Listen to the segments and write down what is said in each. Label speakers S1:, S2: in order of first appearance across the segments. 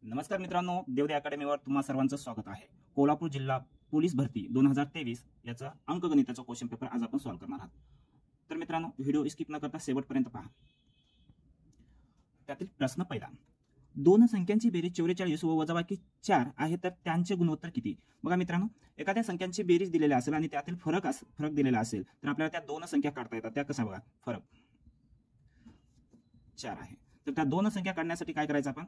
S1: नमस्कार मित्रांनो, देवदे अकॅडमीवर तुम्हा सर्वांचं स्वागत आहे। कोल्हापूर जिल्हा पोलीस भरती 2023 याचा अंकगणिताचा क्वेश्चन पेपर आज आपण सॉल्व्ह करणार आहोत। तर मित्रांनो, व्हिडिओ स्किप न करता शेवटपर्यंत पहा। त्यातील प्रश्न पहिला, दोन संख्यांची बेरीज 44 व वजाबाकी 4 आहे तर त्यांचे गुणोत्तर किती? बघा मित्रांनो, एखाद्या संख्यांची बेरीज दिलेली असेल आणि त्यातील फरक दिलेला असेल तर आपल्याला त्या दोन संख्या काढता येतात। त्या कशा बघा, फरक 4 आहे तर त्या दोन संख्या काढण्यासाठी काय करायचं, आपण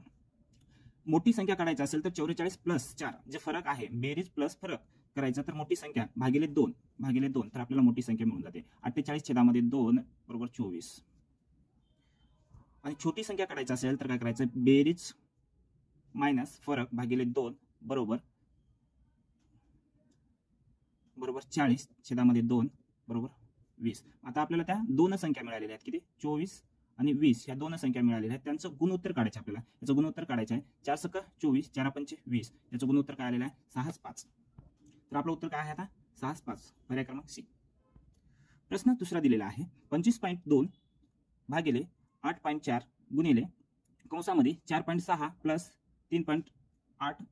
S1: मोठी संख्या काढायची असेल तर 44 प्लस 4 जे फरक आहे, बेरीज प्लस फरक करायचा तर मोठी संख्या भागिले 2 तर आपल्याला मोठी संख्या मिळून जाते। 48/2 बरोबर 24। आणि छोटी संख्या काढायची असेल तर काय करायचं, बेरीज मायनस फरक भागिले 2 बरोबर 40/2 बरोबर 20। आता आपल्याला त्या दोन संख्या मिळालेल्या आहेत, किती, 24 आणि 20 ह्या दोन संख्या मिळालेल्या आहेत, त्यांचं गुणोत्तर काढायचं आपल्याला। याचं गुणोत्तर काढायचं आहे 4 × 24 4 × 5 = 20। याचं गुणोत्तर काय आलेलं आहे, 6/5। तर आपलं उत्तर काय आहे आता, 6/5, पर्याय क्रमांक सी। प्रश्न दुसरा दिलेला आहे 25.2 भागिले 8.4 गुणिले कंसामध्ये 4.6 प्लस 3.84।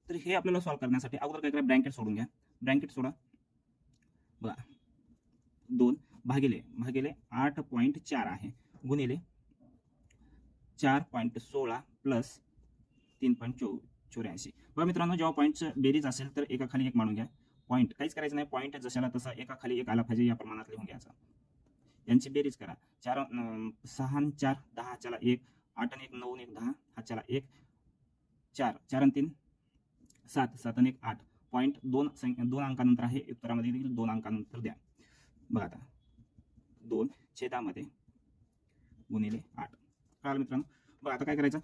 S1: तर हे आपल्याला सॉल्व्ह करण्यासाठी अगोदर काय करा, ब्रॅकेट सोडून घ्या, ब्रॅकेट सोडा बघा, 2 भागिले 8.4 आहे गुणिले 4.16 प्लस 3.84। बघा मित्रांनो, जेव्हा पॉईंटचं बेरीज असेल तर एका खाली एक मानून घ्या। पॉईंट काहीच करायचं नाही, पॉईंट जशाला तसा एका खाली एक आला पाहिजे या प्रमाणात लिहून घ्यायचा। यांची बेरीज करा, 4 6 आणि 4 10 च्याला 1, 8 आणि 1 9 आणि 1 10 हा च्याला 1, 4 4 आणि 3 7 7 आणि 1 8। पॉईंट दोन अंकानंतर आहे, उत्तरामध्ये देखील 2 अंकानंतर द्या। बघा आता 2 छेदामध्ये गुणिले 8 कळालं मित्रांनो। बघा आता काय करायचं,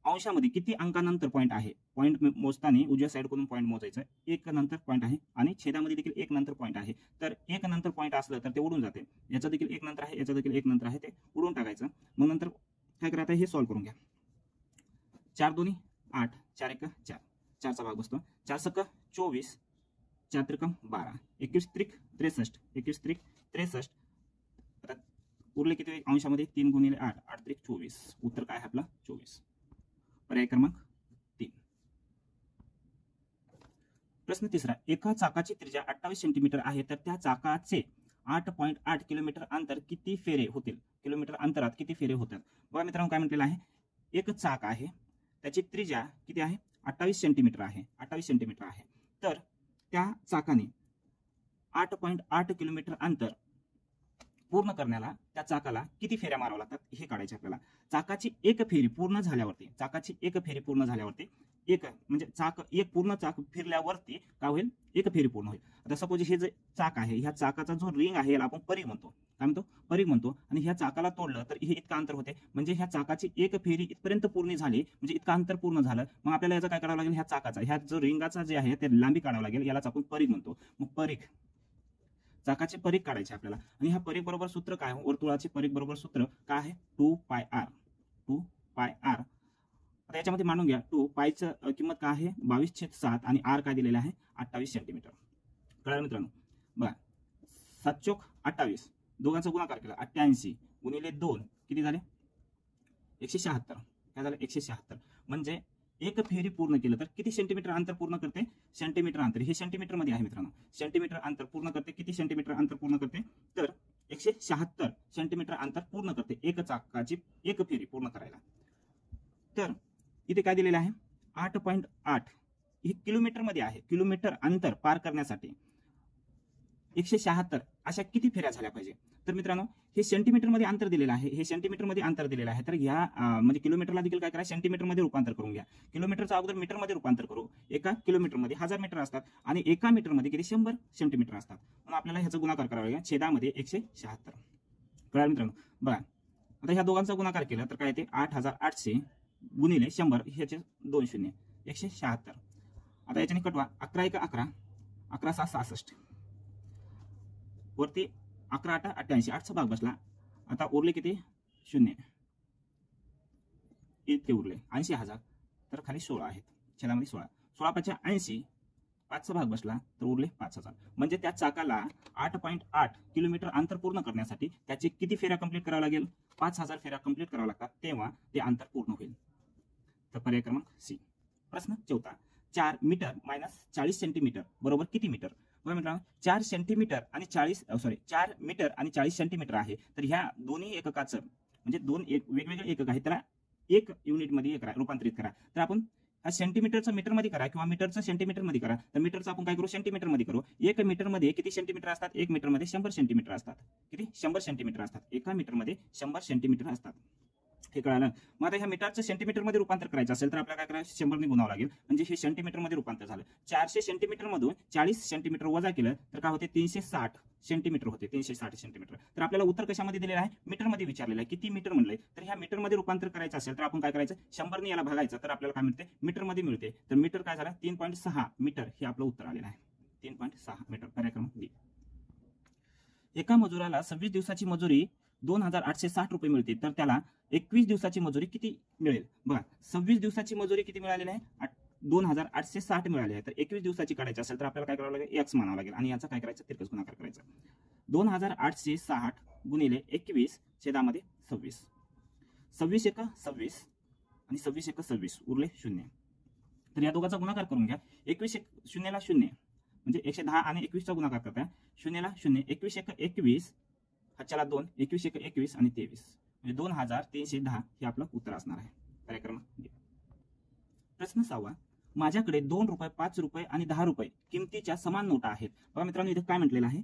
S1: अंशामध्ये किती अंकानंतर पॉईंट आहे, पॉईंट मोजताना उजव्या साइड कडून पॉईंट मोजायचं, 1 नंतर पॉईंट आहे आणि छेदामध्ये देखील 1 नंतर पॉईंट आहे। तर 1 नंतर पॉईंट असलं तर ते उडून जाते, याचा देखील 1 नंतर आहे, याचा देखील 1 नंतर आहे, ते उडून टाकायचं। मग नंतर काय करायचं, हे सॉल्व्ह करून घ्या। 4 2 8 4 1 4 4चा भाग बसतो, 4 × 24 4 × 12 21 × 63 21 × 63। आता उरले किती अंशामध्ये, 3 × 8 8 × 24। उत्तर काय आहे आपला, 24, पर्याय क्रमांक 3। प्रश्न तिसरा, एका चाकाची त्रिज्या 28 सेंटीमीटर आहे तर त्या चाकाचे 8.8 किलोमीटर अंतर किती फेरे होतील, किलोमीटर अंतरात किती फेरे होतात? बघा मित्रांनो, काय म्हटलेलं आहे, एक चाक आहे, त्याची त्रिज्या किती आहे, 28 सेंटीमीटर आहे, 28 सेंटीमीटर आहे। तर त्या चाकाने 8.8 किलोमीटर अंतर पूर्ण करण्याला त्या चाकाला किती फेऱ्या माराव्या लागतात हे काढायचे आपल्याला। चाकाची एक फेरी पूर्ण झाल्यावरती, एक म्हणजे एक पूर्ण चाक फिरल्यावरती काय होईल, एक फेरी पूर्ण होईल। आता सपोज हे जे चाक आहे, ह्या चाकाचा जो रिंग आहे याला आपण परिघ म्हणतो, काय म्हणतो, परिघ म्हणतो। आणि ह्या चाकाला तोडलं तर हे इतकं अंतर होते, म्हणजे ह्या चाकाची एक फेरी इथपर्यंत पूर्ण झाली, म्हणजे इतकं अंतर पूर्ण झालं। मग आपल्याला याचं काय करावं लागेल, ह्या चाकाचा, ह्या जो रिंगाचा जे आहे ते लांबी काढावं लागेल, यालाच आपण परिघ म्हणतो। मग परिघ, चाकाचे परिघ काढायचे आपल्याला। आणि ह्या परिघ बरोबर सूत्र काय, वर्तुळाचे परिघ बरोबर सूत्र काय आहे, 2πr 2πr। आता याच्यामध्ये मानून घ्या, 2 पायचं किंमत काय आहे, 22/7 आणि r काय दिलेला आहे, 28 सेंटीमीटर। कळलं मित्रांनो। बघा 7 चोक 28, दोघांचा गुणाकार केला 88 गुणिले 2 किती झाले, 176। काय झालं, 176। म्हणजे एक फेरी पूर्ण केलं तर किती सेंटीमीटर अंतर पूर्ण करते, सेंटीमीटर अंतर, हे सेंटीमीटर मध्ये आहे मित्रांनो, सेंटीमीटर अंतर पूर्ण करते, किती सेंटीमीटर अंतर पूर्ण करते, तर 176 सेंटीमीटर अंतर पूर्ण करते एक चाकाची एक फेरी पूर्ण करायला। तर इथे काय दिलेलं आहे, 8.8 हे किलोमीटर मध्ये आहे, किलोमीटर अंतर पार करण्यासाठी 176 अशा किती फेऱ्या झाल्या पाहिजे। तर मित्रांनो, हे सेंटीमीटर मध्ये अंतर दिलेलं आहे, हे सेंटीमीटर मध्ये अंतर दिलेलं आहे। तर ह्या म्हणजे किलोमीटरला देखील काय करा, सेंटीमीटर मध्ये रूपांतर करून घ्या। किलोमीटरचा अगोदर मीटर मध्ये रूपांतर करू, एका किलोमीटर मध्ये 1000 मीटर असतात आणि एका मीटर मध्ये किती 100 सेंटीमीटर असतात। म्हणून आपल्याला ह्याचा गुणाकार करावा लागेल, छेदामध्ये 176। कळलं मित्रांनो। बघा आता ह्या दोघांचा गुणाकार केला तर काय येते, 8800 गुणिले 100, ह्याचे 2 शून्य 176। आता याच्याने कटवा, 11 1 11 11 6 66 वरती 11 8 88, 8चा भाग बसला। आता उरले किती, शून्य इतके उरले 80,000, तर खाली 16 आहेत, छेदामध्ये 16, 16 × 5 = 80, 5चा भाग बसला तर उरले 5000। म्हणजे त्या चाकाला 8.8 किलोमीटर अंतर पूर्ण करण्यासाठी त्याचे किती फेऱ्या कंप्लीट करावं लागेल, 5000 फेऱ्या कंप्लीट करावं लागतात, तेव्हा ते अंतर पूर्ण होईल। तर पर्याय क्रमांक सी. प्रश्न 4 4 मीटर मायनस 40 सेंटीमीटर बरोबर किती मीटर? बघा मित्रांनो 4 सेंटीमीटर आणि 4 मीटर आणि 40 सेंटीमीटर आहे. तर ह्या दोन्ही एककाचं म्हणजे दोन वेगवेगळे एकक आहेत त्याला एक युनिटमध्ये रूपांतरित करा. तर आपण हा सेंटीमीटरचं मीटरमध्ये करा किंवा मीटरचं सेंटीमीटरमध्ये करा. तर मीटरचं आपण काय करू सेंटीमीटरमध्ये करू. एक मीटरमध्ये किती सेंटीमीटर असतात? एक मीटरमध्ये 100 सेंटीमीटर असतात. किती? 100 सेंटीमीटर असतात. एका मीटरमध्ये 100 सेंटीमीटर असतात. हे कळालं. मग आता ह्या मीटरचं सेंटीमीटरमध्ये रूपांतर करायचं असेल तर आपल्याला काय करायचं 100 ने गुणावं लागेल म्हणजे हे सेंटीमीटरमध्ये रूपांतर झालं. 400 सेंटीमीटर मधून 40 सेंटीमीटर वजा केलं तर काय होते 360 सेंटीमीटर होते. 360 सेंटीमीटर. तर आपल्याला उत्तर कशामध्ये दिलेलं आहे? मीटरमध्ये विचारलेलं आहे. किती मीटर म्हणलंय तर ह्या मीटरमध्ये रूपांतर करायचं असेल तर आपण काय करायचं 100 ने याला भागायचं तर आपल्याला काय मिळते मीटरमध्ये मिळते. तर मीटर काय झालं 3.6 मीटर हे आपलं उत्तर आलेलं आहे. 3.6 मीटर. पर्याय क्रमांक बी. एका मजुराला 26 दिवसाची मजुरी 2860 रुपये मिळते तर त्याला 21 दिवसाची मजुरी किती मिळेल? बघा 26 दिवसाची मजुरी किती मिळालेली आहे? 2860 मिळाली आहे. तर 21 दिवसाची काढायची असेल तर आपल्याला काय करावं लागेल एक्स मानावं लागेल आणि याचा काय करायचं तिरकस गुणाकार करायचा. 2860 गुणिले 21 छेदामध्ये 26. 26 एका 26 आणि 26 एका 26 उरले 0. तर या दोघांचा गुणाकार करून घ्या. 21 शून्यला 0 म्हणजे 110 आणि 21 चा गुणाकार करता 0ला 0 21 एका 21 हाच्याला 2 21 एका 21 आणि 23 म्हणजे 2310 हे आपलं उत्तर असणार आहे. पर्याय क्रमांक. प्रश्न 6 माझ्याकडे 2 रुपये 5 रुपये आणि 10 रुपये किमतीच्या समान नोटा आहेत. बघा मित्रांनो इथे काय म्हटलेलं आहे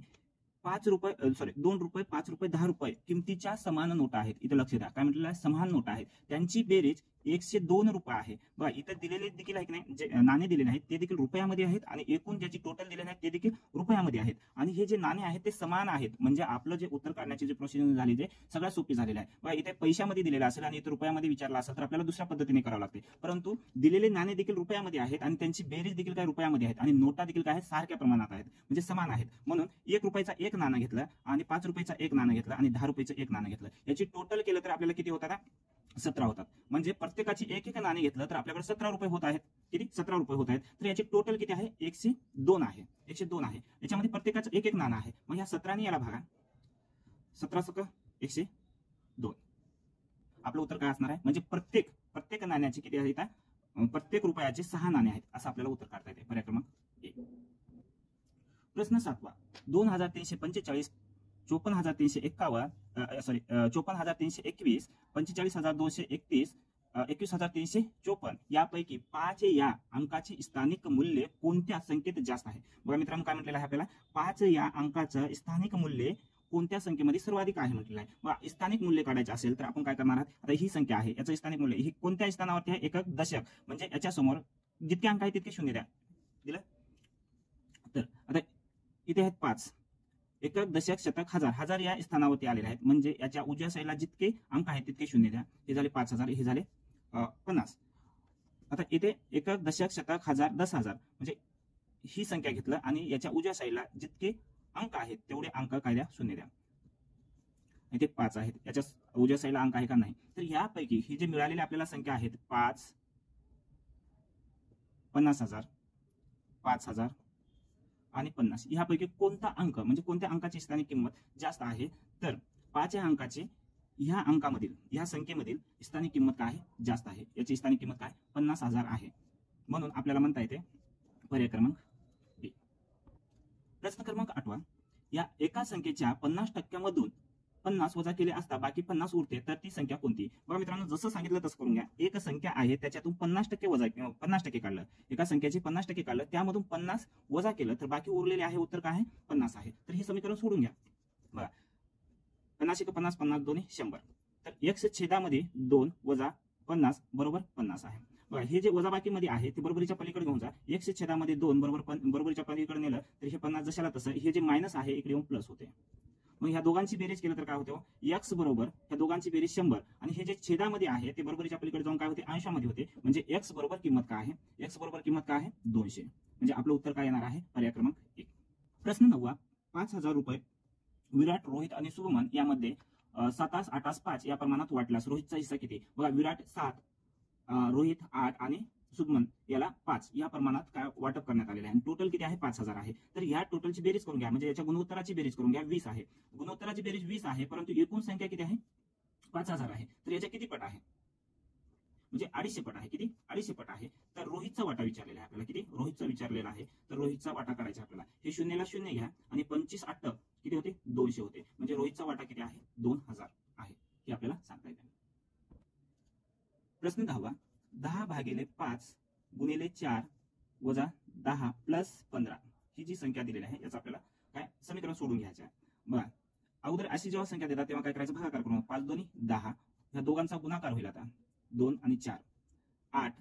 S1: 2 रुपये 5 रुपये 10 रुपये किमतीच्या समान नोटा आहेत. इथे लक्ष द्या काय म्हटलेलं आहे समान नोटा आहेत. त्यांची बेरीज 102 रुपये आहे. बघा इथे दिलेले देखील आहे की नाही जे नाणे दिलेले आहेत ते देखील रुपयामध्ये आहेत आणि एकूण ज्याची टोटल दिलेले आहेत ते देखील रुपयामध्ये आहेत आणि हे जे नाणे आहेत ते समान आहेत म्हणजे आपलं जे उत्तर काढण्याची जे प्रोसिजर झाली ते सगळ्यात सोपी झालेलं आहे. बघा इथे पैशामध्ये दिलेलं असेल आणि इथे रुपयामध्ये विचारला असेल तर आपल्याला दुसऱ्या पद्धतीने करावं लागते. परंतु दिलेले नाणे देखील रुपयामध्ये आहेत आणि त्यांची बेरीज देखील काय रुपयामध्ये आहेत आणि नोटा देखील काय सारख्या प्रमाणात आहेत म्हणजे समान आहेत. म्हणून 1 रुपयाचा एक नाणं घेतलं आणि 5 रुपयाचा एक नाणं घेतलं आणि 10 रुपयाचं एक नाणं घेतलं याची टोटल केलं तर आपल्याला किती होतात 17 होतात. म्हणजे प्रत्येकाची एक एक नाणे घेतलं तर आपल्याकडे 17 रुपये होत आहेत. किती 17 रुपये होत आहेत. तर याची टोटल किती आहे 102 आहे. 102 आहे. याच्यामध्ये प्रत्येकाचं एक एक नाणं आहे. मग ह्या 17 ने याला भागा 17 सक 102 आपलं उत्तर काय असणार आहे म्हणजे प्रत्येक नाण्याची किती आहेत प्रत्येक रुपयाचे 6 नाणे आहेत असं आपल्याला उत्तर काढता येते. पर्याय क्रमांक 1. प्रश्न 7 2345 54351 54321 45231 21354 यापैकी 5 या अंकाची स्थानिक मूल्य कोणत्या संख्येत जास्त आहे? बघा मित्रांनो काय म्हटलेलं आहे आपल्याला 5 या अंकाचं स्थानिक मूल्य कोणत्या संख्येमध्ये सर्वाधिक आहे म्हटलेलं आहे. बघा स्थानिक मूल्य काढायचं असेल तर आपण काय करणार आहात आता ही संख्या आहे याचं स्थानिक मूल्य ही कोणत्या स्थानावरती आहे एकक दशक म्हणजे याच्या समोर जितके अंक आहेत तितके शून्य द्या. दिलं तर आता इथे आहेत 5 एकक दशक शतक हजार या स्थानावरती आलेले आहेत म्हणजे याच्या उजव्या साईडला जितके अंक आहेत तितके शून्य द्या. हे झाले 5000 हे झाले 50. आता इथे एकक दशक शतक हजार 10,000 म्हणजे ही संख्या घेतलं आणि याच्या उजव्या साईडला जितके अंक आहेत तेवढे अंक काय द्या शून्य द्या. इथे 5 आहेत याच्या उजव्या साईडला अंक आहे का नाही तर यापैकी ही जे मिळालेली आपल्याला संख्या आहेत 5 50,000 5000 आणि 50 यापैकी कोणता अंक म्हणजे कोणत्या अंकाची स्थानिक किंमत जास्त आहे तर 5 या अंकाची ह्या अंकामधील ह्या संख्येमधील स्थानिक किंमत काय आहे जास्त आहे. याची स्थानिक किंमत काय 50,000 आहे. म्हणून आपल्याला म्हणता येते पर्याय क्रमांक बी. प्रश्न क्रमांक 8 या एका संख्येच्या 50% मधून 50 वजा केले असता बाकी 50 उरते तर ती संख्या कोणती? बघा मित्रांनो जसं सांगितलं तसं करून घ्या. एक संख्या आहे त्याच्यातून 50% वजा 50% काढलं एका संख्येचे 50% काढलं त्यामधून 50 वजा केलं तर बाकी उरलेले आहे उत्तर काय आहे 50 आहे. तर हे समीकरण सोडून घ्या. बघा 50 एक 50 50 दोन्ही 100 तर x छेदामध्ये 2 वजा 50 बरोबर 50 आहे. बघा हे जे वजाबाकी मध्ये आहे ते बरोबरीच्या पलीकडे घेऊन जा. x छेदामध्ये 2 बरोबरीच्या पलीकडे नेलं तर हे 50 जशाला तसं हे जे मायनस आहे इकडे येऊन प्लस होते. मग ह्या दोघांची बेरीज केलं तर काय होते x बरोबर ह्या दोघांची बेरीज 100 आणि हे जे छेदामध्ये आहे ते बरोबरीच्या पलीकडे जाऊन काय होते अंशामध्ये होते म्हणजे x बरोबर किंमत काय आहे x बरोबर किंमत काय आहे 200 म्हणजे आपलं उत्तर काय येणार आहे पर्याय क्रमांक 1. प्रश्न 9 5000 रुपये विराट रोहित आणि शुभमन यामध्ये 7 8 5 या प्रमाणात वाटल्यास रोहितचा हिस्सा किती? बघा विराट 7 रोहित 8 आणि शुभमन याला 5 या प्रमाणात काय वाटप करण्यात आलेले आहे. टोटल किती आहे 5000 आहे. तर या टोटलची बेरीज करून घ्या म्हणजे याच्या गुणोत्तराची बेरीज करून घ्या 20 आहे. गुणोत्तराची बेरीज 20 आहे परंतु एकूण संख्या किती आहे 5000 आहे. तर याच्या किती पट आहे म्हणजे 250 पट आहे. किती? 250 पट आहे. तर रोहितचा वाटा विचारलेला आहे आपल्याला. किती? रोहितचा विचारलेला आहे. तर रोहितचा वाटा काढायचा आपल्याला. हे शून्यला शून्य घ्या आणि 25 8 किती होते? 200 होते. म्हणजे रोहितचा वाटा किती आहे? 2000 आहे. हे आपल्याला सांगता येते. प्रश्न 10वा 10 भागिले 5 गुणिले 4 वजा 10 प्लस 15 ही जी संख्या दिलेली आहे याचा आपल्याला काय समीकरण सोडून घ्यायचं आहे. बघा अगोदर अशी जेव्हा संख्या देतात तेव्हा काय करायचं? भागाकार करून 5 दोन्ही 10 ह्या दोघांचा गुणाकार होईल आता 2 आणि 4 8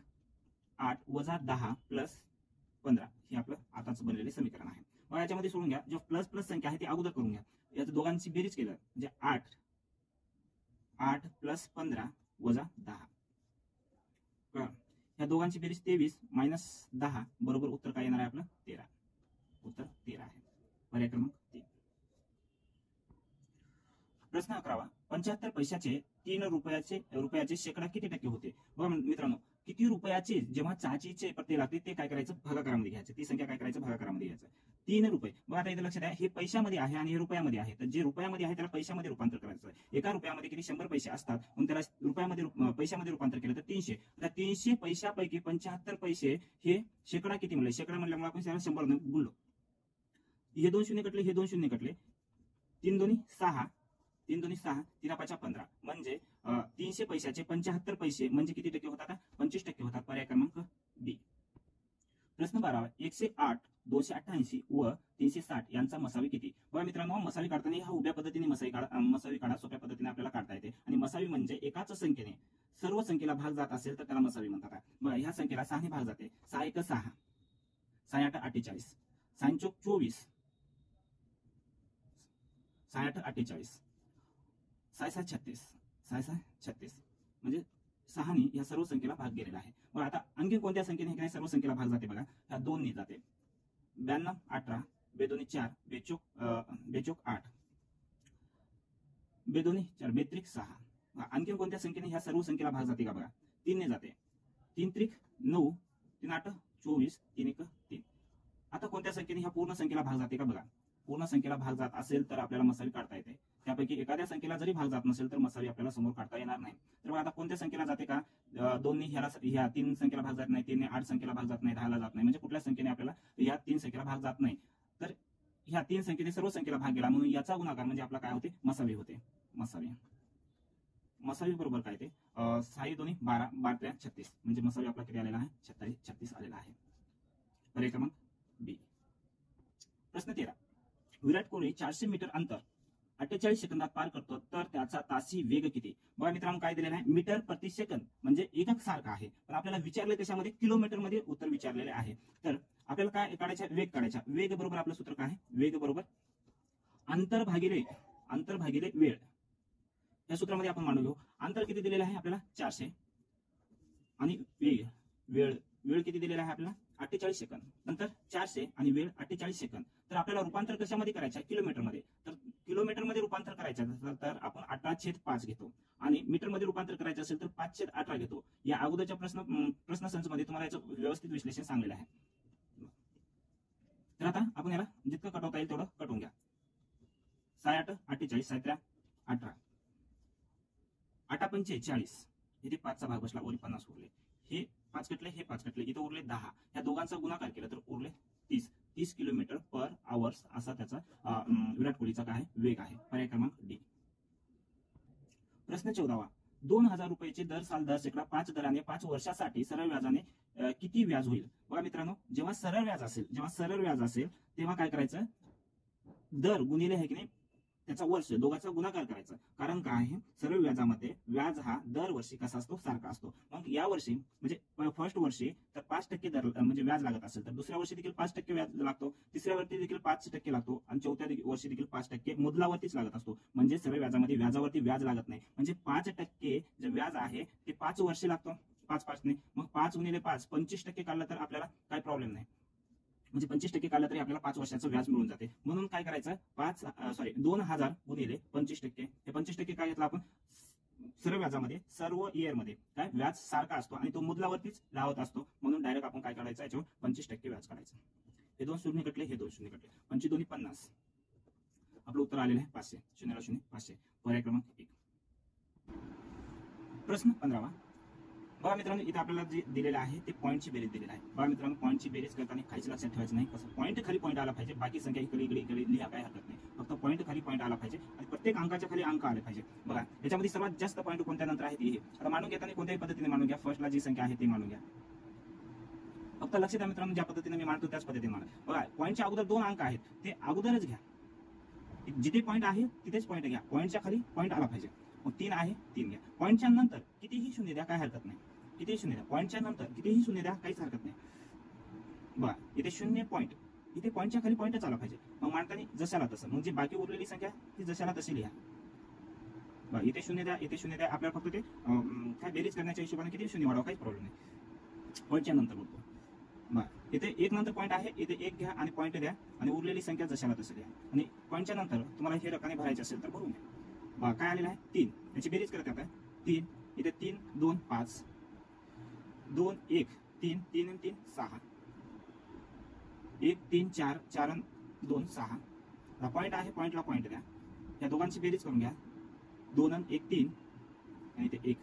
S1: 8 वजा 10 प्लस 15 हे आपलं आताच बनलेले समीकरण आहे. मग याच्यामध्ये सोडून घ्या. जो प्लस प्लस संख्या आहे ती अगोदर करून घ्या. याच्या दोघांची बेरीज केलं म्हणजे 8 8 प्लस 15 वजा 10 या दोघांची बेरीज 23 मायनस 10 बरोबर उत्तर काय येणार आहे आपलं? 13. उत्तर 13 आहे. पर्याय क्रमांक 3. प्रश्न 11वा 75 पैशाचे 3 रुपयाचे शेकडा किती टक्के होते? बघा मित्रांनो, किती रुपयाचे जेव्हा चहाचे पत्ते लागते ते काय करायचं? भागाकारामध्ये घ्यायचं. ती संख्या काय करायचं? भागाकारामध्ये घ्यायचं. 3 रुपये. बघा आता इथे लक्षात आहे हे पैशामध्ये आहे आणि हे रुपयामध्ये आहे. तर जे रुपयामध्ये आहे त्याला पैशामध्ये रूपांतर करायचं. एका रुपयामध्ये किती? 100 पैसे असतात. म्हणून त्याला रुपयामध्ये पैशामध्ये रूपांतर केलं तर 300. आता 300 पैशापैकी 75 पैसे हे शेकडा किती म्हणले? शेकडा म्हणल्यामुळे आपण 100 ने गुणलो. हे 2 शून्य कटले, हे 2 शून्य कटले. 3 दोन्ही 6 3 दोन्ही 6 3 5 15 म्हणजे 300 पैशाचे 75 पैसे म्हणजे किती टक्के होतात? 25% होतात. पर्याय क्रमांक बी. प्रश्न 12 108 288 व 360 यांचा मसावी किती? बघा मित्रांनो, मसावी काढताना हा उभ्या पद्धतीने मसावी काढा सोप्या पद्धतीने आपल्याला काढता येते. आणि मसावी म्हणजे एकाच संख्येने सर्व संख्येला भाग जात असेल तर त्याला मसावी म्हणतात. बघा ह्या संख्येला 6 ने भाग जाते. 6 1 6 6 8 48 6 चौक 24 6 8 48 6 6 36 6 6 36 म्हणजे 6 ने या सर्व संख्येला भाग गेलेला आहे. बघा आता आणखी कोणत्या संख्येने सर्व संख्येला भाग जाते? बघा ह्या 2 ने जाते. 92 18 बेदोनी 4 बेचोक 8 बेदोनी 4 बेत्रिक 6. आणखी कोणत्या संख्येने ह्या सर्व संख्येला भाग जाते का? बघा 3 ने जाते. 3 त्रिक 9 3 8 24 3 1 3. आता कोणत्या संख्येने ह्या पूर्ण संख्येला भाग जाते का? बघा पूर्ण संख्येला भाग जात असेल तर आपल्याला मसावी काढता येते. त्यापैकी एखाद्या संख्येला जरी भाग जात नसेल तर मसावी आपल्याला समोर काढता येणार नाही. तर आता कोणत्या संख्येला जाते का? 2 ने ह्या 3 संख्येला भाग जात नाही. 3 ने 8 संख्येला भाग जात नाही. 10 ला जात नाही. म्हणजे कुठल्या संख्येने आपल्याला ह्या 3 संख्येला भाग जात नाही. तर ह्या 3 संख्येने सर्व संख्येला भाग गेला म्हणून याचा गुणाकार म्हणजे आपला काय होते? मसावी होते. मसावी बरोबर काय ते 6 दोन्ही 12 12 36 म्हणजे मसावी आपला किती आलेला आहे? 36 आलेला आहे. पर्याय क्रमांक बी. प्रश्न 13 विराट कोहली 400 मीटर अंतर 48 सेकंदात पार करतो तर त्याचा तासी वेग किती? बघा मित्रांनो काय दिलेलं आहे? मीटर प्रति सेकंद म्हणजे एकक सारखा आहे. पण आपल्याला विचारले कशामध्ये? किलोमीटर मध्ये उत्तर विचारलेले आहे. तर आपल्याला काय काढायचा? वेग काढायचा. वेग बरोबर आपलं सूत्र काय आहे? वेग बरोबर अंतर भागिले वेळ. या सूत्रामध्ये आपण मांडू घेऊ. अंतर किती दिलेलं आहे आपल्याला? 400 आणि वेळ किती दिलेला आहे आपल्याला? 48 सेकंद. नंतर 400 आणि वेळ 48 सेकंद. तर आपल्याला रूपांतर कशामध्ये करायचं? किलोमीटर मध्ये. तर किलोमीटर मध्ये रूपांतर करायचं तर आपण 18/5 घेतो आणि मीटर मध्ये रूपांतर करायचं असेल तर 5/18 घेतो. या अगोदरच्या प्रश्न संच मध्ये तुम्हाला याचं व्यवस्थित विश्लेषण सांगलेलं आहे. तर आता आपण याला जितकं कटवता येईल तेवढं कटवून घ्या. 6 8 48 6 3 18 8 5 40 इथे 5चा भाग बसला उरले 50 उरले. हे 5 कटले हे 5 कटले इथे उरले 10. या दोघांचा गुणाकार केला तर उरले 30 किलोमीटर पर आवर्स असा त्याचा विराट कोहलीचा काय वेग आहे. पर्याय क्रमांक डी. प्रश्न 14 2000 रुपयाचे दर साल 10 शेकडा 5 दराने 5 वर्षासाठी सरळ व्याजाने किती व्याज होईल? बघा मित्रांनो, जेव्हा सरळ व्याज असेल तेव्हा काय करायचं? दर गुणिले आहे की नाही त्याचा वर्ष दोघांचा गुणाकार करायचा. कारण काय आहे? सरळ व्याजामध्ये व्याज हा दरवर्षी कसा असतो? सारखा असतो. मग या वर्षी म्हणजे फर्स्ट वर्षी तर 5% दर म्हणजे व्याज लागत असेल तर दुसऱ्या वर्षी देखील 5% व्याज लागतो. तिसऱ्या वर्षी देखील 5% लागतो आणि चौथ्या वर्षी देखील 5% मुद्दलावरतीच लागत असतो. म्हणजे सरळ व्याजामध्ये व्याजावरती व्याज लागत नाही. म्हणजे 5% जे व्याज आहे ते 5 वर्षे लागतो. 5 ने मग 5 गुणिले 5 25% काढलं तर आपल्याला काय प्रॉब्लेम नाही. म्हणजे 25% काढलं तरी आपल्याला 5 वर्षाचं व्याज मिळून जाते. म्हणून काय करायचं? 2000 गुणिले 25%. हे 25% काय घेतलं आपण? सर्व व्याजामध्ये सर्व इयर मध्ये काय व्याज सारखा असतो आणि तो मुद्दलावरतीच लावत असतो. म्हणून डायरेक्ट आपण काय करायचं? याच्यावर 25% व्याज काढायचं. हे 2 शून्य कटले हे 2 शून्य कटले 25 दोन्ही 50. आपलं उत्तर आलेलं आहे 500. 0 0 500. पर्याय क्रमांक 1. प्रश्न 15 बघा मित्रांनो, इथे आपल्याला जे दिलेलं आहे ते पॉईंटची बेरीज दिलेली आहे. बघा मित्रांनो, पॉईंटची बेरीज करताना काहीच लक्षात ठेवायचं नाही. कसं पॉईंट खाली पॉईंट आला पाहिजे, बाकी संख्या इकडे इकडे इकडे लिहा, काय हरकत नाही. फक्त पॉईंट खाली पॉईंट आला पाहिजे आणि प्रत्येक अंकाच्या खाली अंक आले पाहिजे. बघा याच्यामध्ये सर्वात जास्त पॉईंट कोणत्या नंतर आहेत हे. आता मानून घेताना कोणत्याही पद्धतीने मानून घ्या. फर्स्टला जी संख्या आहे ते मानून घ्या. फक्त लक्ष द्या मित्रांनो, ज्या पद्धतीने मी मानतो त्याच पद्धतीने माना. बघा पॉईंटच्या अगोदर 2 अंक आहेत, ते अगोदरच घ्या. जिथे पॉईंट आहे तिथेच पॉईंट घ्या. पॉईंटच्या खाली पॉईंट आला पाहिजे. मग 3 आहे 3 घ्या. पॉईंटच्या नंतर कितीही शून्य द्या, काय हरकत नाही. कितीही शून्य द्या. पॉईंटच्या नंतर कितीही शून्य द्या, काहीच हरकत नाही. बघा इथे 0 पॉईंट, इथे पॉईंटच्या खाली पॉईंटच आला पाहिजे. मग मांडताना जशाला तसं, म्हणजे बाकी उरलेली संख्या ती जशाला तशी लिहा. बघा इथे 0 द्या, इथे 0 द्या. आपल्याला फक्त ते काय बेरीज करण्याच्या हिशोबाने किती शून्य वाढवा, काहीच प्रॉब्लेम नाही. पॉईंटच्या नंतर बोलतो. बघा इथे 1 नंतर पॉईंट आहे, इथे 1 घ्या आणि पॉईंट द्या आणि उरलेली संख्या जशाला तसं द्या. आणि पॉईंटच्या नंतर तुम्हाला हे रकाने भरायचे असेल तर भरून द्या. बघा काय आलेलं आहे 3. याची बेरीज करत आता 3, इथे 3 2 5, 2 1 3 3 3 6, 1 3 4 4 2 6. पॉईंट आहे, पॉईंटला पॉईंट द्या. या दोघांची बेरीज करून घ्या. 2 आणि 1 3 आणि इथे 1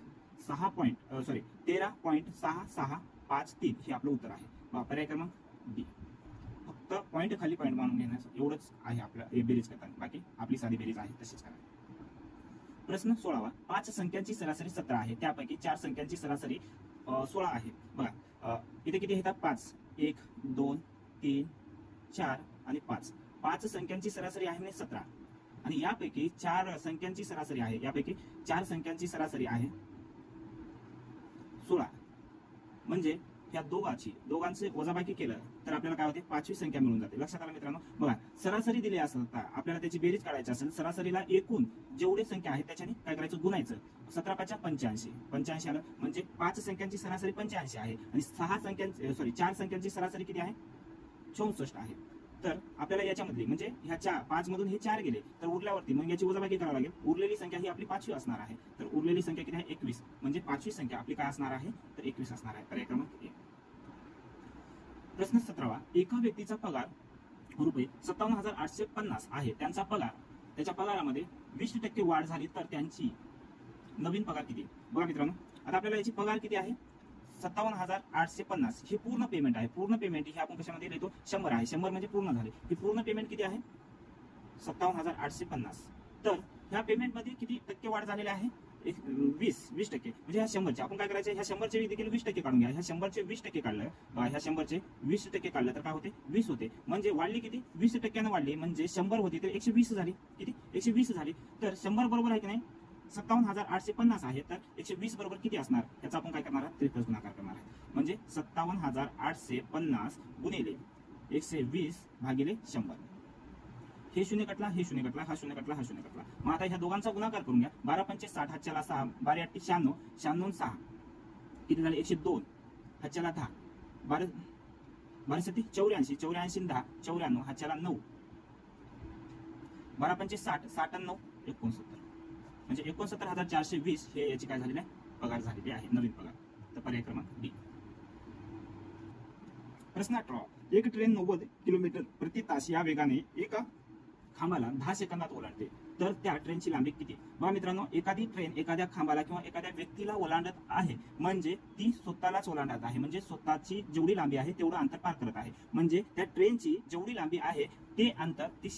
S1: 6 पॉईंट 13.6653 हे आपलं उत्तर आहे. पर्याय क्रमांक डी. फक्त पॉईंट खाली पॉईंट मानून घेण्याचं एवढंच आहे आपल्या बेरीज करताना. बाकी आपली साधी बेरीज आहे तशीच करा. प्रश्न 16वा. 5 संख्यांची सरासरी 17 आहे, त्यापैकी 4 संख्यांची सरासरी 16 आहे. बघा इथे किती येतात 5, 1 2 3 4 आणि 5. 5 संख्यांची सरासरी आहे म्हणजे 17 आणि यापैकी 4 संख्यांची सरासरी आहे, यापैकी 4 संख्यांची सरासरी आहे 16. म्हणजे ह्या दोघांचे वजाबाकी केलं तर आपल्याला काय होते 5वी संख्या मिळून जाते. लक्षात आलं मित्रांनो. बघा सरासरी दिली असेल तर आपल्याला त्याची बेरीज काढायची असेल, सरासरीला एकूण जेवढे संख्या आहेत त्याच्याने काय करायचं गुणायचं. 17 × 85 85 आलं म्हणजे 5 संख्यांची सरासरी 85 आहे आणि 4 संख्यांची सरासरी किती आहे 64 आहे. तर आपल्याला याच्यामधली म्हणजे ह्या 5 मधून हे 4 गेले तर उरल्यावरती मग याची वजाबाकी करावी लागेल. उरलेली संख्या ही आपली 5वी असणार आहे. तर उरलेली संख्या किती आहे 21 म्हणजे 5वी संख्या आपली काय असणार आहे तर 21 असणार आहे. पर्याय क्रमांक 1. प्रश्न 17वा. एका व्यक्तीचा पगार रुपये 57,850 आहे. त्यांचा पगार, त्याच्या पगारामध्ये 20% वाढ झाली तर त्यांची नवीन पगार किती. बघा मित्रांनो, आता आपल्याला याची पगार किती आहे 57,850. ही पूर्ण पेमेंट आहे. पूर्ण पेमेंट ही आपण कशामध्ये लिहितो 100 आहे. 100 म्हणजे पूर्ण झाले. ही पूर्ण पेमेंट किती आहे 57,850. तर ह्या पेमेंट मध्ये किती टक्के वाढ झालेली आहे 20% म्हणजे ह्या 100चे आपण काय करायचे, ह्या 100चे देखील 20% काढून घ्या. ह्या 100चे 20% काढलं, ह्या 100चे 20% काढलं तर काय होते 20 होते. म्हणजे वाढली किती 20% वाढली म्हणजे 100 होती तर 120 झाली. किती 120 झाली. तर 100 बरोबर आहे की नाही 57,850 आहे. तर 120 बरोबर किती असणार याचा आपण काय करणार आहोत त्रिपट गुणाकार करणार आहे. म्हणजे 57,850 गुणिले 120 भागिले 100. हे 0 कटला, हे 0 कटला, हा 0 कटला, हा 0 कटला. मग आता ह्या दोघांचा गुणाकार करून घ्या. 12 पंचे 60, हातच्याला 6, 12 8 96, 96 6 किती झाले 102, हातच्याला 10, 12 7 84, 84 10 94, हातच्याला 9, 12 पंचे 60, 60 आणि 9 69 म्हणजे 69,420 हे याची काय झालेली आहे पगार झालेली आहे, नवीन पगार. तर पर्याय क्रमांक डी. प्रश्न 18. एक ट्रेन 90 किलोमीटर प्रति तास या वेगाने एका खांबाला 10 सेकंदात ओलांडते तर त्या ट्रेनची लांबी किती. बघा मित्रांनो, एखादी ट्रेन एखाद्या खांबाला किंवा एखाद्या व्यक्तीला ओलांडत आहे म्हणजे ती स्वतःलाच ओलांडत आहे. म्हणजे स्वतःची जेवढी लांबी आहे तेवढं अंतर पार करत आहे. म्हणजे त्या ट्रेनची जेवढी लांबी आहे ते अंतर ती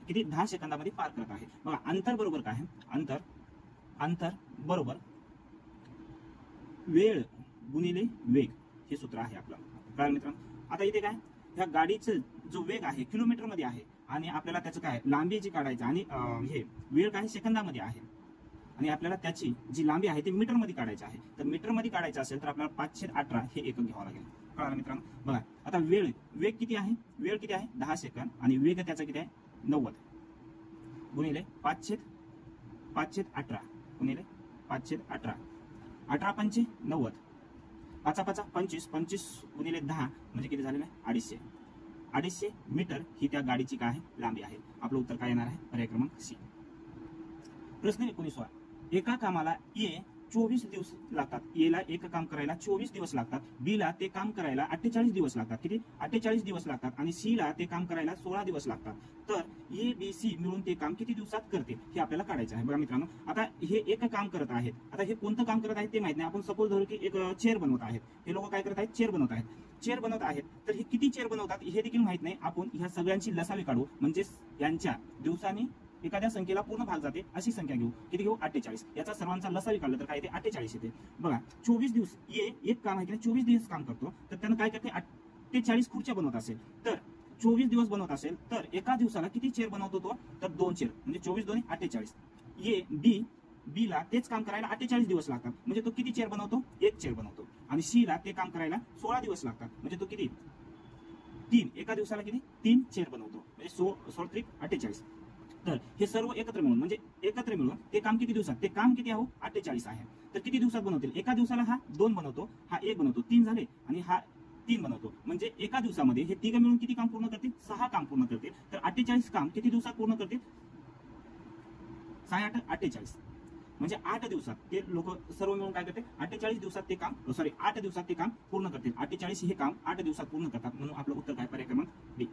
S1: किती 10 सेकंदामध्ये पार करत आहे. बघा अंतर बरोबर काय आहे, अंतर बरोबर वेळ गुणिले वेग हे सूत्र आहे आपलं. कळलं मित्रांनो. आता इथे काय ह्या गाडीचं जो वेग आहे किलोमीटर मध्ये आहे आणि आपल्याला त्याचं काय लांबी जी काढायचं आणि हे वेळ काय सेकंदामध्ये आहे आणि आपल्याला त्याची जी लांबी आहे ती मीटर मध्ये काढायची आहे. तर मीटर मध्ये काढायचं असेल तर आपल्याला 518 हे एकक घ्यावं लागेल. कळलं मित्रांनो. बघा आता वेग किती आहे, वेळ किती आहे 10 सेकंद आणि वेग त्याचा किती आहे 90 गुणिले 518 गुणिले 518, 18 पंचे 90, 5 5 25, 25 गुणिले 10 म्हणजे किती झालेलं आहे 250 मीटर ही त्या गाडीची काय आहे लांबी आहे. आपलं उत्तर काय येणार आहे पर्याय क्रमांक सी. प्रश्न 19. एका कामाला ए 24 दिवस लागतात. एला एक काम करायला 24 दिवस लागतात. बी ला ते काम करायला 48 दिवस लागतात. किती? 48 दिवस लागतात. आणि सी ला ते काम करायला 16 दिवस लागतात. तर ए बी सी मिळून ते काम किती दिवसात करते हे आपल्याला काढायचं आहे. बघा मित्रांनो, आता हे एक काम करत आहेत. आता हे कोणतं काम करत आहेत ते माहित नाही. आपण सपोज धरू की एक चेअर बनवत आहेत. हे लोक काय करत आहेत? चेअर बनवत आहेत. चेअर बनवत आहेत. तर हे किती चेअर बनवतात हे देखील माहित नाही. आपण ह्या सगळ्यांची लसावी काढू, म्हणजे यांच्या दिवसांनी एखाद्या संख्येला पूर्ण भाग जाते अशी संख्या घेऊ. किती घेऊ? 48. याचा सर्वांचा लसावी काढलं तर काय येते? 48 येते. बघा 24 दिवस एक काम आहे की 24 दिवस काम करतो, तर त्यानं काय करते? 48 खुर्च्या बनवत असेल तर 24 दिवस बनवत असेल तर एका दिवसाला किती चेअर बनवतो तो? तर 2 चेअर, म्हणजे 24 2 48. बी ला तेच काम करायला 48 दिवस लागतात, म्हणजे तो किती चेअर बनवतो? 1 चेअर बनवतो. आणि सी ला ते काम करायला 16 दिवस लागतात, म्हणजे तो किती? 3. एका दिवसाला किती? 3 चेअर बनवतो, म्हणजे 16 48. तर हे सर्व एकत्र मिळून ते काम किती दिवसात? ते काम किती आहे? 48 आहे. तर किती दिवसात बनवतील? एका दिवसाला हा 2 बनवतो, हा 1 बनवतो, 3 झाले, आणि हा 3 बनवतो. म्हणजे एका दिवसामध्ये हे तिघं मिळून किती काम पूर्ण करतील? 6 काम पूर्ण करतील. तर 48 काम किती दिवसात पूर्ण करतील? 6 8 48, म्हणजे 8 दिवसात ते लोक सर्व मिळून काय करते? 48 दिवसात ते काम 8 दिवसात ते काम पूर्ण करतील. 48 हे काम 8 दिवसात पूर्ण करतात, म्हणून आपलं उत्तर काय? पर्याय क्रमांक डी.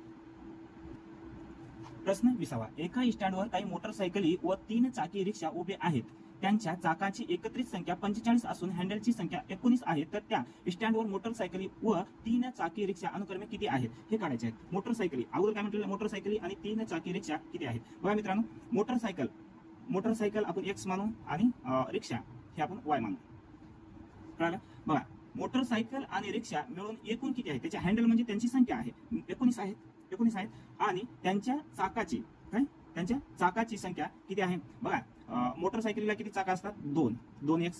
S1: प्रश्न 20. एका स्टँडवर काही मोटरसायकली व 3 चाकी रिक्षा उभे आहेत. त्यांच्या चाकाची एकत्रित संख्या 45 असून हँडलची संख्या 19 आहे. तर त्या स्टँडवर मोटरसायकली व 3 चाकी रिक्षा अनुक्रमे किती आहेत हे काढायचे आहेत. मोटरसायकली अगोदर काय म्हटलेलं? मोटरसायकली आणि 3 चाकी रिक्षा किती आहेत? बघा मित्रांनो, मोटरसायकल आपण एक्स मानू आणि रिक्षा हे आपण वाय मानू. कळालं? बघा, मोटरसायकल आणि रिक्षा मिळून एकूण किती आहे? त्याच्या हँडल म्हणजे त्यांची संख्या आहे 19 आहेत. आणि त्यांच्या चाकाची संख्या किती आहे? बघा, मोटरसायकलीला किती चाका असतात? 2 एक्स,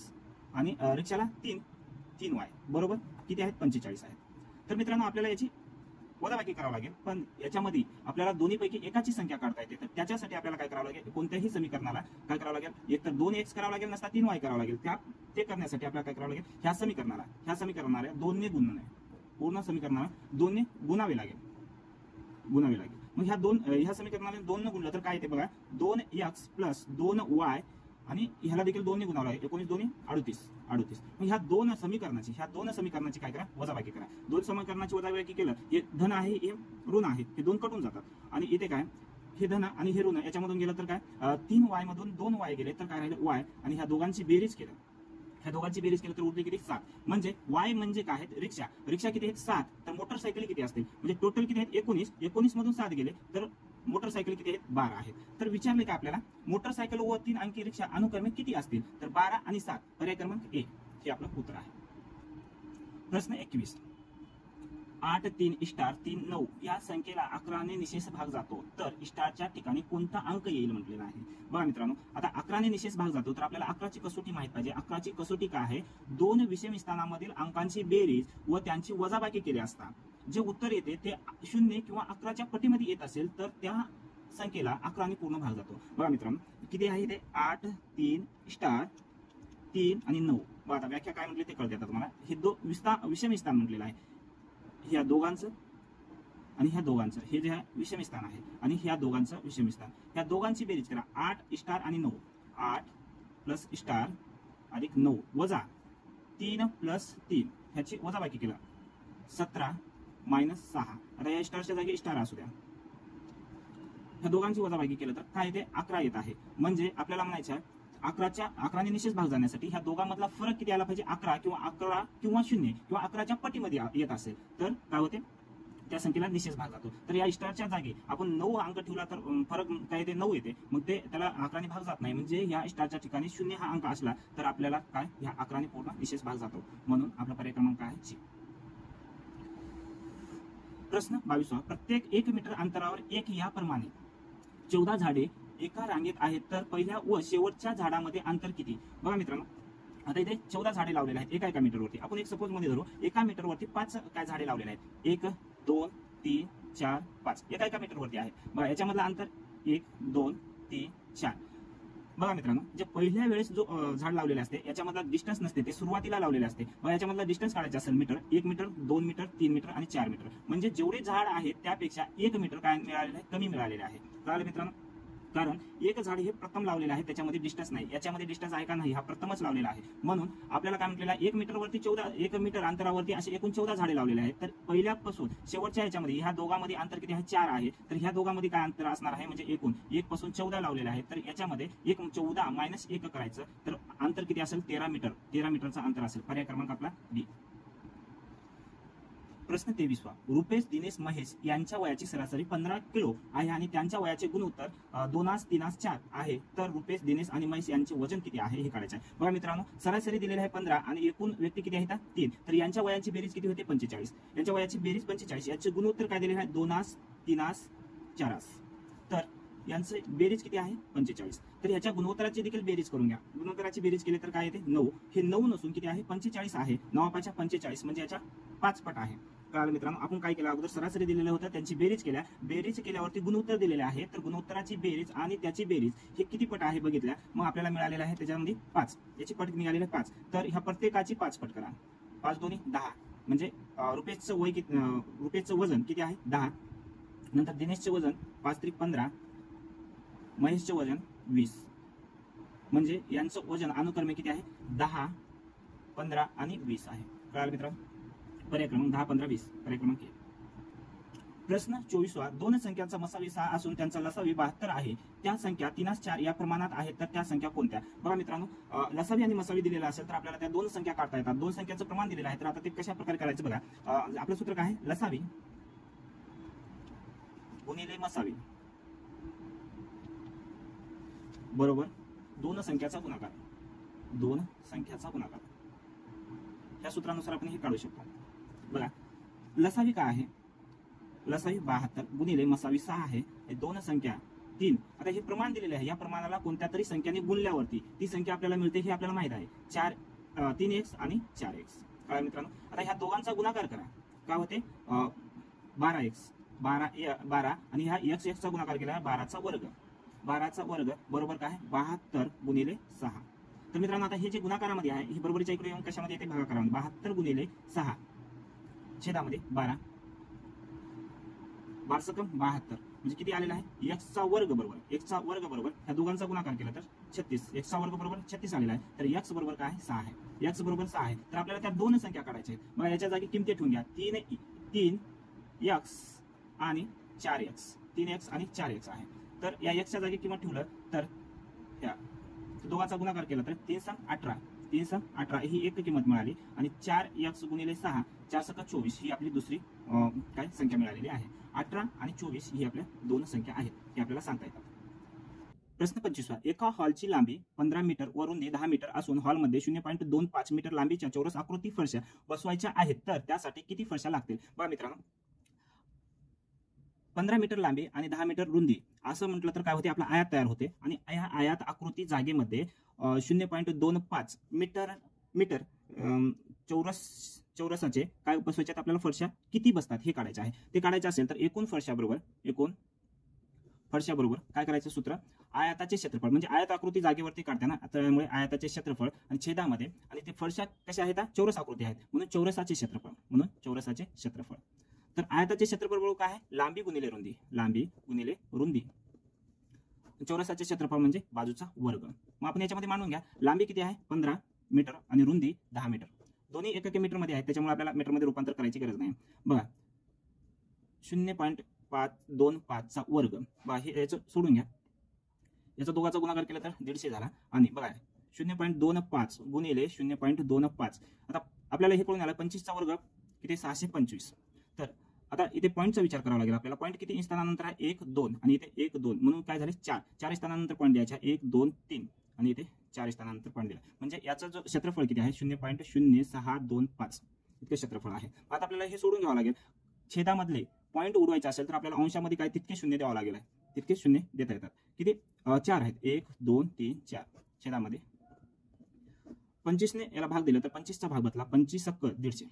S1: आणि रिक्षाला 3 वाय, बरोबर किती आहेत? 45 आहेत. तर मित्रांनो, आपल्याला याची वजाबाकी करावं लागेल, पण याच्यामध्ये आपल्याला दोन्हीपैकी एकाची संख्या काढता येते. तर त्याच्यासाठी आपल्याला काय करावं लागेल? कोणत्याही समीकरणाला काय करावं लागेल? एक तर 2 एक्स करावं लागेल, नसता 3 वाय करावं लागेल. ते करण्यासाठी आपल्याला काय करावं लागेल? ह्या समीकरणाला 2 ने गुणणे, पूर्ण समीकरणाला 2 ने गुणावे लागेल. मग ह्या समीकरणाने 2 ने गुणलं तर काय येते? बघा, 2x प्लस 2y, आणि ह्याला देखील 2 ने गुणावं लागेल. 19 2 38. मग ह्या दोन समीकरणाची काय करा? वजाबाकी करा. 2 समीकरणाची वजाबाकी केलं, हे धन आहे हे ऋण आहे, हे 2 कटून जातात. आणि इथे काय? हे धन आणि हे ऋण याच्यामधून गेलं तर काय? 3y मधून 2y गेले तर काय राहिले? y. आणि ह्या दोघांची बेरीज केलं तर उरली किती? 7. म्हणजे y म्हणजे काय आहेत? रिक्षा किती आहेत? 7. तर मोटरसायकल किती असतील? म्हणजे टोटल किती आहेत? 19 मधून 7 गेले तर मोटरसायकल किती आहेत? 12 आहेत. तर विचारले का आपल्याला मोटरसायकल व 3 अंकी रिक्षा अनुक्रमे किती असतील? तर 12 आणि 7. पर्याय क्रमांक 1 हे आपलं उत्तर आहे. प्रश्न 21. 8 3 स्टार 3 9 या संख्येला 11 ने निशेष भाग जातो, तर स्टारच्या ठिकाणी कोणता अंक येईल म्हटलेला आहे. बघा मित्रांनो, आता 11 ने निशेष भाग जातो, तर आपल्याला 11ची कसोटी माहित पाहिजे. 11ची कसोटी काय आहे? 2 विषम स्थानामधील अंकांची बेरीज व त्यांची वजाबाकी केली असता जे उत्तर येते ते 0 किंवा 11च्या पटीमध्ये येत असेल तर त्या संख्येला 11 ने पूर्ण भाग जातो. बघा मित्रांनो, किती आहे ते? 8 3 स्टार 3 आणि 9. बघा, आता व्याख्या काय म्हटली ते कळते आता तुम्हाला. हे विषम स्थान म्हटलेलं आहे. ह्या दोघांचं आणि ह्या दोघांचं, हे जे विषम स्थान आहे, आणि ह्या दोघांचं विषम स्थान, ह्या दोघांची बेरीज करा. 8 स्टार आणि 9. 8 प्लस स्टार अधिक 9 वजा 3 प्लस 3 ह्याची वजाबाकी केला 17 मायनस 6. आता या स्टारच्या जागी स्टार असू द्या. ह्या दोघांची वजाबाकी केलं तर काय येते? 11 येत आहे. म्हणजे आपल्याला म्हणायचं 11 ने निशेष भाग जाण्यासाठी ह्या दोघांमधला फरक किती आला पाहिजे? 11 किंवा 0 किंवा 11च्या पटीमध्ये येत असेल तर काय होते? त्या संख्येला निशेष भाग जातो. तर या स्टारच्या जागी आपण 9 अंक ठेवला तर फरक काय येते? 9 येते. मग ते त्याला 11 ने भाग जात नाही. म्हणजे या स्टारच्या ठिकाणी 0 हा अंक असला तर आपल्याला काय? ह्या 11 ने पूर्ण निशेष भाग जातो. म्हणून आपला पर्याय क्रमांक आहे सी. प्रश्न 22. प्रत्येक 1 मीटर अंतरावर एक याप्रमाणे 14 झाडे एका रांगेत आहेत, तर पहिल्या व शेवटच्या झाडामध्ये अंतर किती? बघा मित्रांनो, आता इथे 14 झाडे लावलेले आहेत एका मीटरवरती. आपण एक सपोज मध्ये धरू, एका मीटरवरती 5 काय झाडे लावलेले आहेत? 1 2 3 4 5 एका मीटरवरती आहे. बघा, याच्यामधलं अंतर 1 2 3 4. बघा मित्रांनो, जे पहिल्या वेळेस जो झाड लावलेले असते याच्यामधला डिस्टन्स नसते, ते सुरुवातीला लावलेले असते. बघा, याच्यामधला डिस्टन्स काढायचा असेल मीटर, 1 मीटर 2 मीटर 3 मीटर आणि 4 मीटर. म्हणजे जेवढे झाड आहेत त्यापेक्षा 1 मीटर काय मिळालेले आहे? कमी मिळालेले आहे. कळालं मित्रांनो? कारण एक झाड हे प्रथम लावलेलं आहे, त्याच्यामध्ये डिस्टन्स नाही. याच्यामध्ये डिस्टन्स आहे का नाही, हा प्रथमच लावलेला आहे. म्हणून आपल्याला काय म्हटलेलं आहे, 1 मीटरवरती 1 मीटर अंतरावरती असे एकूण 14 झाडे लावलेले आहेत. तर पहिल्यापासून शेवटच्या ह्याच्यामध्ये ह्या दोघांमध्ये अंतर किती आहे, 4 आहे. तर ह्या दोघांमध्ये काय अंतर असणार आहे, म्हणजे एकूण 1 पासून 14 लावलेले आहेत. तर याच्यामध्ये 14 मायनस 1 करायचं, तर अंतर किती असेल, 13 मीटर. 13 मीटरचा अंतर असेल. पर्याय क्रमांक आपला डी. प्रश्न 23वा. रुपेश, दिनेश, महेश यांच्या वयाची सरासरी 15 किलो आहे आणि त्यांच्या वयाचे गुणोत्तर 2:3:4 आहे. तर रुपेश, दिनेश आणि महेश यांचे वजन किती आहे हे काढायचे आहे. बघा मित्रांनो, सरासरी दिलेले आहे 15 आणि एकूण व्यक्ती किती आहेत, 3. तर यांच्या वयाची बेरीज किती होते, 45. यांच्या वयाची बेरीज 45. याचे गुणोत्तर काय दिलेले आहे, 2:3:4. तर यांचे बेरीज किती आहे, 45. तर याच्या गुणोत्तराची देखील बेरीज करून घ्या. गुणोत्तराची बेरीज केली तर काय येते, 9. हे 9 नसून किती आहे, 45 आहे. 9 45 म्हणजे याच्या 5 पट आहे. कारण मित्रांनो, आपण काय केलं, अगोदर सरासरी दिलेलं होतं, त्यांची बेरीज केल्यावरती गुणोत्तर दिलेले आहे. तर गुणोत्तराची बेरीज आणि त्याची बेरीज हे किती पट आहे बघितल्या, मग आपल्याला मिळालेलं आहे त्याच्यामध्ये 5. याची पट निघालेली 5. तर ह्या प्रत्येकाची 5 पट करा. 5 दोन्ही 10. म्हणजे रुपेशचं वजन किती आहे, 10. नंतर दिनेशचे वजन 5 त्रिक 15. महेशचे वजन 20. म्हणजे यांचं वजन अनुक्रमे किती आहे, 10, 15 आणि 20 आहे. कळालं मित्रांनो. पर्याय क्रमांक 10, 15, 20. पर्याय क्रमांक ए. प्रश्न 24वा. दोन संख्यांचा मसावी 6 असून त्यांचा लसावी 72 आहे. त्या संख्या 3:4 या प्रमाणात आहेत. तर त्या संख्या कोणत्या. बघा मित्रांनो, लसावी आणि मसावी दिलेला असेल तर आपल्याला त्या दोन संख्या काढता येतात. दोन संख्यांचं प्रमाण दिलेलं आहे. तर आता ते कशा प्रकारे करायचं बघा. आपलं सूत्र काय आहे, लसावी गुणिले मसावी बरोबर दोन संख्याचा गुणाकार. दोन संख्याचा गुणाकार. या सूत्रानुसार आपण हे काढू शकतो. बघा, लसावी काय आहे, लसावी 72 गुणिले मसावी 6 आहे. हे दोन संख्या 3. आता हे प्रमाण दिलेले आहे. या प्रमाणाला कोणत्या तरी संख्याने गुणल्यावरती ती संख्या आपल्याला मिळते हे आपल्याला माहित आहे. 3x आणि 4x. काय मित्रांनो, आता ह्या दोघांचा गुणाकार करा. काय होते, 12x 12 आणि ह्या x चा गुणाकार केला 12चा वर्ग. 12चा वर्ग बरोबर काय, 72 गुणिले 6. तर मित्रांनो, आता हे जे गुणाकारामध्ये आहे हे बरोबरीच्या इकडे येऊन कशामध्ये येते, भागाकारामध्ये. 72 गुणिले 6 छेदामध्ये 12. 12 म्हणजे किती आलेला आहे, x चा वर्ग बरोबर. x चा वर्ग बरोबर ह्या दोघांचा गुणाकार केला तर 36. x चा वर्ग बरोबर 36 आलेला आहे. तर x बरोबर काय, 6 आहे. x बरोबर 6 आहे. तर आपल्याला त्या दोन संख्या काढायच्या आहेत. मग याच्या जागी किमती ठेवून घ्या. 3x आणि 4x. 3x आणि 4x आहे. तर या x च्या जागी किंमत ठेवलं तर ह्या दोघांचा गुणाकार केला तर 3×18. 3×18 ही एक किंमत मिळाली आणि 4x गुणिले 6 4×24 ही आपली दुसरी काय संख्या मिळालेली आहे. 18 आणि 24 ही आपल्या दोन संख्या आहेत हे आपल्याला सांगता येतात. प्रश्न 25वा. एका हॉलची लांबी 15 मीटर व रुंदी 10 मीटर असून हॉलमध्ये 0.25 मीटर लांबीच्या चौरस आकृती फरशा बसवायच्या आहेत. तर त्यासाठी किती फरशा लागतील. बघा मित्रांनो, 15 मीटर लांबी आणि 10 मीटर रुंदी असं म्हटलं तर काय होते, आपला आयात तयार होते. आणि या आयात आकृती जागेमध्ये 0.25 मीटर चौरसाचे काय बसवायचे आपल्याला फरशा किती बसतात हे काढायचे आहे. ते काढायचे असेल तर एकूण फरशा बरोबर काय करायचं सूत्र, आयताचे क्षेत्रफळ. म्हणजे आयत आकृती जागेवरती काढते ना, त्यामुळे आयताचे क्षेत्रफळ आणि छेदामध्ये आणि ते फरशा कशा आहेत, चौरस आकृती आहेत म्हणून चौरसाचे क्षेत्रफळ. तर आयताचे क्षेत्रफळ बरोबर काय आहे, लांबी गुणिले रुंदी. चौरसाचे क्षेत्रफळ म्हणजे बाजूचा वर्ग. मग आपण याच्यामध्ये मांडून घ्या. लांबी किती आहे, 15 मीटर आणि रुंदी 10 मीटर. दोन्ही एकके मीटर मध्ये आहेत, त्याच्यामुळे आपल्याला मीटरमध्ये रूपांतर करायची गरज नाही. बघा, 0.525 चा वर्ग. बघा, हे याचं सोडून घ्या. याचा दोघांचा गुणाकार केला तर 150 झाला. आणि बघा 0.25 गुणिले 0.25. आता आपल्याला हे कळून आलं 25 चा वर्ग किती, 625. तर आता इथे पॉईंटचा विचार करावा लागेल आपल्याला. पॉईंट किती स्थानानंतर आहे, 1 2 आणि इथे 1 2 म्हणून काय झाले 4 स्थानानंतर पॉईंट द्यायचा, 1 2 3 आणि इथे 4 स्थानानंतर पॉईंट दिला. म्हणजे याचा जो क्षेत्रफळ किती आहे 0.0625 इतके क्षेत्रफळ आहे. आता आपल्याला हे सोडून घ्यावं लागेल. छेदामधले पॉईंट उडवायचे असेल तर आपल्याला अंशामध्ये काय तितके शून्य द्यावं लागेल. तितके शून्य देता येतात. किती, 4 आहेत. 1 2 3 4 छेदामध्ये 25 ने याला भाग दिला तर 25 चा भाग बसला 25 × 150.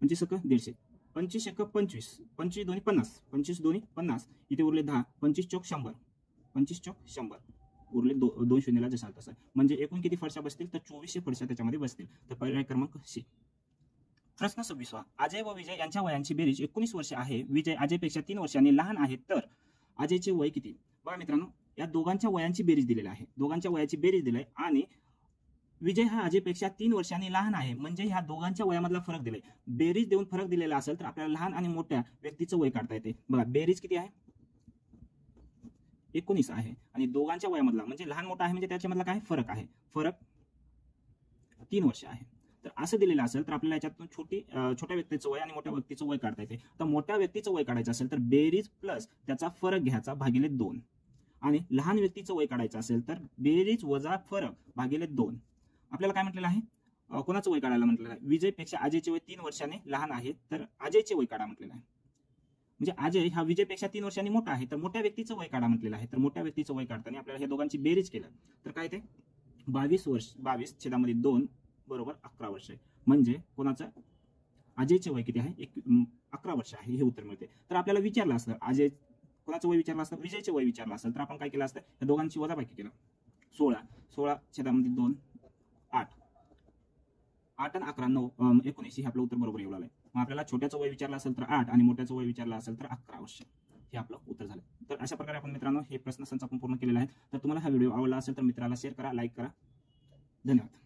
S1: 25 × 150. 25 × 25. 25 दोन्ही 50. 25 दोन्ही 50. इथे उरले 10. 25 चौक 100. 25 चौक 100. उरले 2 शून्याला जसा तसा. म्हणजे एकूण किती फरशा बसतील तर 2400 फरशा त्याच्यामध्ये बसतील. तर पर्याय क्रमांक सी. प्रश्न 26वा. अजय व विजय यांच्या वयांची बेरीज 19 वर्ष आहे. विजय अजयपेक्षा 3 वर्षांनी लहान आहे. तर अजयचे वय किती. बघा मित्रांनो, या दोघांच्या वयांची बेरीज दिलेली आहे, दोघांच्या वयाची बेरीज दिली आहे आणि विजय हा अजयपेक्षा 3 वर्षांनी लहान आहे, म्हणजे ह्या दोघांच्या वयामधला फरक दिलाय. बेरीज देऊन फरक दिलेला असेल तर आपल्याला लहान आणि मोठ्या व्यक्तीचं वय काढता येते. बघा बेरीज किती आहे, 19 आहे आणि दोघांच्या वयामधला म्हणजे लहान मोठा आहे म्हणजे त्याच्यामधला काय फरक आहे, फरक 3 वर्ष आहे. तर असं दिलेलं असेल तर आपल्याला याच्यातून छोट्या व्यक्तीचं वय आणि मोठ्या व्यक्तीचं वय काढता येते. तर मोठ्या व्यक्तीचं वय काढायचं असेल तर बेरीज प्लस त्याचा फरक घ्यायचा भागिले 2 आणि लहान व्यक्तीचं वय काढायचं असेल तर बेरीज वजा फरक भागिले 2. आपल्याला काय म्हटलेलं आहे, कोणाचं वय काढायला म्हटलेलं आहे, विजयपेक्षा अजयचे वय 3 वर्षांनी लहान आहे तर अजयचे वय काढा म्हटलेलं आहे. म्हणजे अजय हा विजयपेक्षा 3 वर्षांनी मोठा आहे तर मोठ्या व्यक्तीचं वय काढा म्हटलेलं आहे. तर मोठ्या व्यक्तीचं वय काढताना आपल्याला हे दोघांची बेरीज केलं तर काय ते 22/2 बरोबर 11 वर्ष आहे. म्हणजे कोणाचं, अजयचे वय किती आहे, 11 वर्ष आहे, हे उत्तर मिळते. तर आपल्याला विचारलं असतं अजय कोणाचं वय विचारलं असतं, विजयचे वय विचारलं असेल तर आपण काय केलं असतं, या दोघांची वजाबाकी केलं. 16/2 8 8 आणि 11 9 19 हे आपलं उत्तर बरोबर येऊ लागलंय. मग आपल्याला छोट्याचं वय विचारलं असेल तर 8 आणि मोठ्याचं वय विचारलं असेल तर 11 वर्ष, हे आपलं उत्तर झालं. तर अशा प्रकारे आपण मित्रांनो हे प्रश्नसंच आपण पूर्ण केलेला आहे. तर तुम्हाला हा व्हिडिओ आवडला असेल तर मित्राला शेअर करा, लाईक करा. धन्यवाद.